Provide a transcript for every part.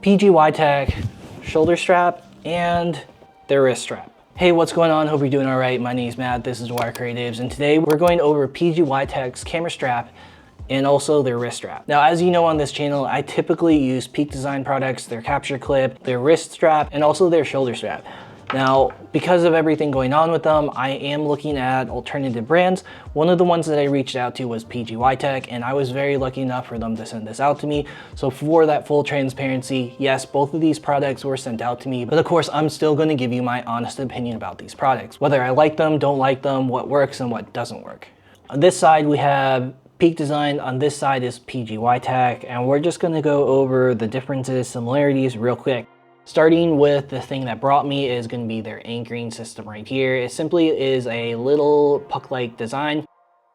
PGYTech shoulder strap and their wrist strap. Hey, what's going on? Hope you're doing all right. My name's Matt, this is Dwyer.Creatives, and today we're going over PGYTech's camera strap and also their wrist strap. Now, as you know on this channel, I typically use Peak Design products, their capture clip, their wrist strap, and also their shoulder strap. Now, because of everything going on with them, I am looking at alternative brands. One of the ones that I reached out to was PGYTech, and I was very lucky enough for them to send this out to me. So for that full transparency, yes, both of these products were sent out to me, but of course, I'm still gonna give you my honest opinion about these products, whether I like them, don't like them, what works and what doesn't work. On this side, we have Peak Design, on this side is PGYTech, and we're just gonna go over the differences, similarities real quick. Starting with the thing that brought me is going to be their anchoring system right here. It simply is a little puck-like design,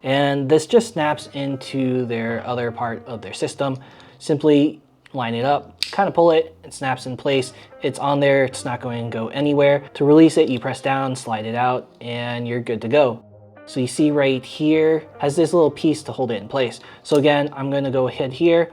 and this just snaps into their other part of their system. Simply line it up, kind of pull it, it snaps in place. It's on there, it's not going to go anywhere. To release it, you press down, slide it out, and you're good to go. So you see right here, has this little piece to hold it in place. So again, I'm going to go ahead here,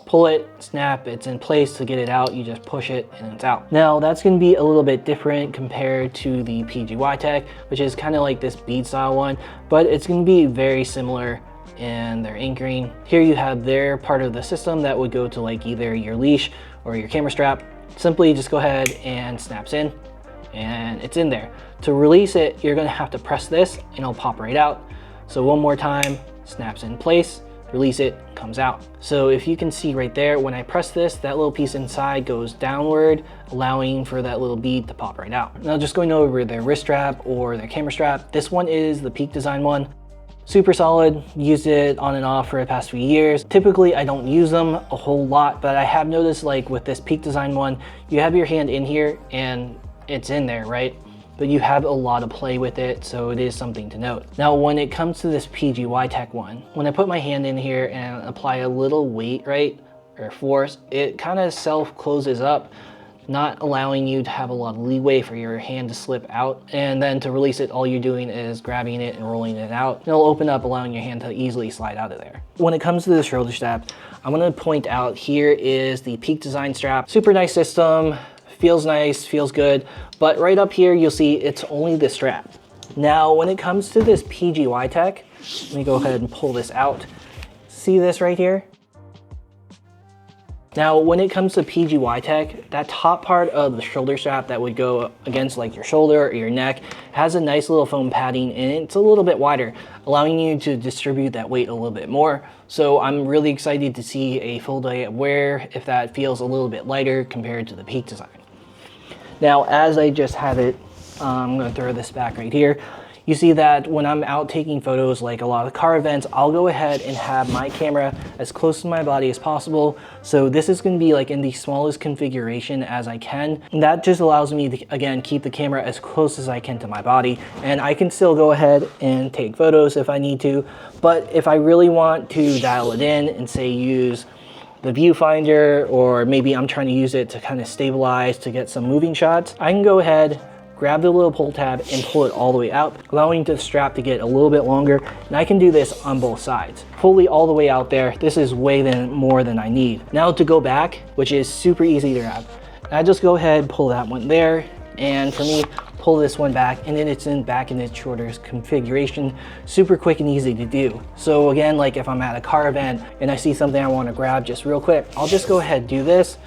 pull it, snap, it's in place. To get it out, you just push it and it's out. Now that's going to be a little bit different compared to the PGYTech, which is kind of like this bead style one, but it's going to be very similar in their anchoring. Here you have their part of the system that would go to like either your leash or your camera strap. Simply just go ahead and snaps in and it's in there. To release it, you're going to have to press this and it'll pop right out. So one more time, snaps in place, release it, comes out. So if you can see right there, when I press this, that little piece inside goes downward, allowing for that little bead to pop right out. Now just going over their wrist strap or their camera strap, this one is the Peak Design one. Super solid, used it on and off for the past few years. Typically I don't use them a whole lot, but I have noticed like with this Peak Design one, you have your hand in here and it's in there, right? But you have a lot of play with it, so it is something to note. Now, when it comes to this PGYTech one, when I put my hand in here and apply a little weight, right, or force, it kind of self-closes up, not allowing you to have a lot of leeway for your hand to slip out. And then to release it, all you're doing is grabbing it and rolling it out. And it'll open up, allowing your hand to easily slide out of there. When it comes to the shoulder strap, I'm gonna point out here is the Peak Design strap. Super nice system. Feels nice, feels good, but right up here you'll see it's only the strap. Now when it comes to this PGYTech, let me go ahead and pull this out. See this right here? Now when it comes to PGYTech, that top part of the shoulder strap that would go against like your shoulder or your neck has a nice little foam padding and it's a little bit wider, allowing you to distribute that weight a little bit more. So I'm really excited to see a full day of wear if that feels a little bit lighter compared to the Peak Design. Now, as I just have it, I'm going to throw this back right here. You see that when I'm out taking photos, like a lot of car events, I'll go ahead and have my camera as close to my body as possible. So this is going to be like in the smallest configuration as I can. And that just allows me to, again, keep the camera as close as I can to my body. And I can still go ahead and take photos if I need to. But if I really want to dial it in and say use the viewfinder, or maybe I'm trying to use it to kind of stabilize to get some moving shots, I can go ahead, grab the little pull tab and pull it all the way out, allowing the strap to get a little bit longer. And I can do this on both sides. Fully all the way out there, this is way more than I need. Now to go back, which is super easy to grab, I just go ahead, pull that one there, and for me, pull this one back, and then it's back in its shorter configuration. Super quick and easy to do. So again, like if I'm at a car event and I see something I want to grab just real quick, I'll just go ahead, do this,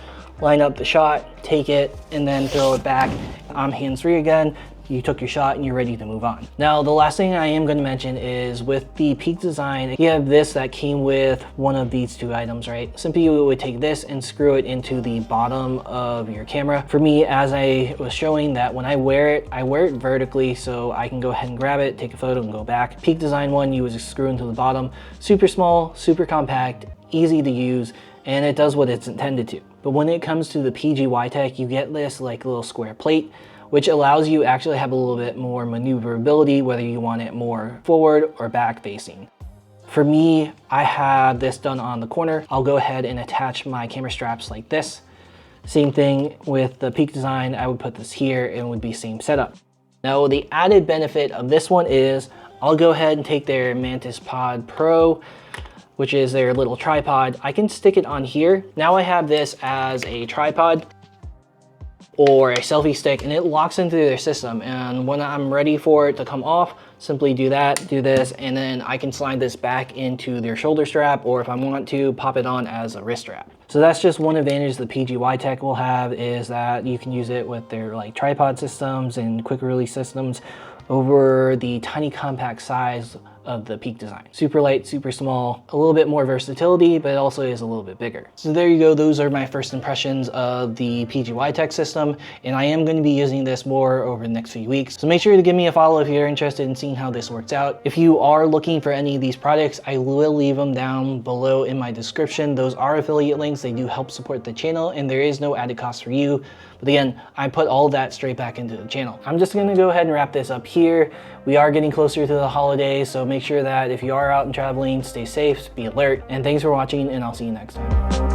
line up the shot, take it, and then throw it back. I'm hands-free again. You took your shot and you're ready to move on. Now, the last thing I am going to mention is with the Peak Design, you have this that came with one of these two items, right? Simply you would take this and screw it into the bottom of your camera. For me, as I was showing, that when I wear it vertically, so I can go ahead and grab it, take a photo and go back. Peak Design one, you would just screw into the bottom. Super small, super compact, easy to use, and it does what it's intended to. But when it comes to the PGYTech, you get this like little square plate, which allows you actually have a little bit more maneuverability, whether you want it more forward or back facing. For me, I have this done on the corner. I'll go ahead and attach my camera straps like this. Same thing with the Peak Design, I would put this here and it would be same setup. Now the added benefit of this one is I'll go ahead and take their Mantis Pod Pro, which is their little tripod. I can stick it on here. Now I have this as a tripod or a selfie stick, and it locks into their system. And when I'm ready for it to come off, simply do that, do this, and then I can slide this back into their shoulder strap, or if I want to, pop it on as a wrist strap. So that's just one advantage the PGYTech will have, is that you can use it with their like tripod systems and quick release systems over the tiny compact size of the Peak design. Super light, super small, a little bit more versatility, but it also is a little bit bigger. So there you go, those are my first impressions of the PGYTech system, and I am going to be using this more over the next few weeks. So make sure to give me a follow if you're interested in seeing how this works out. If you are looking for any of these products, I will leave them down below in my description. Those are affiliate links, they do help support the channel, and there is no added cost for you. But again, I put all that straight back into the channel. I'm just gonna go ahead and wrap this up here. We are getting closer to the holidays, so make sure that if you are out and traveling, stay safe, be alert, and thanks for watching, and I'll see you next time.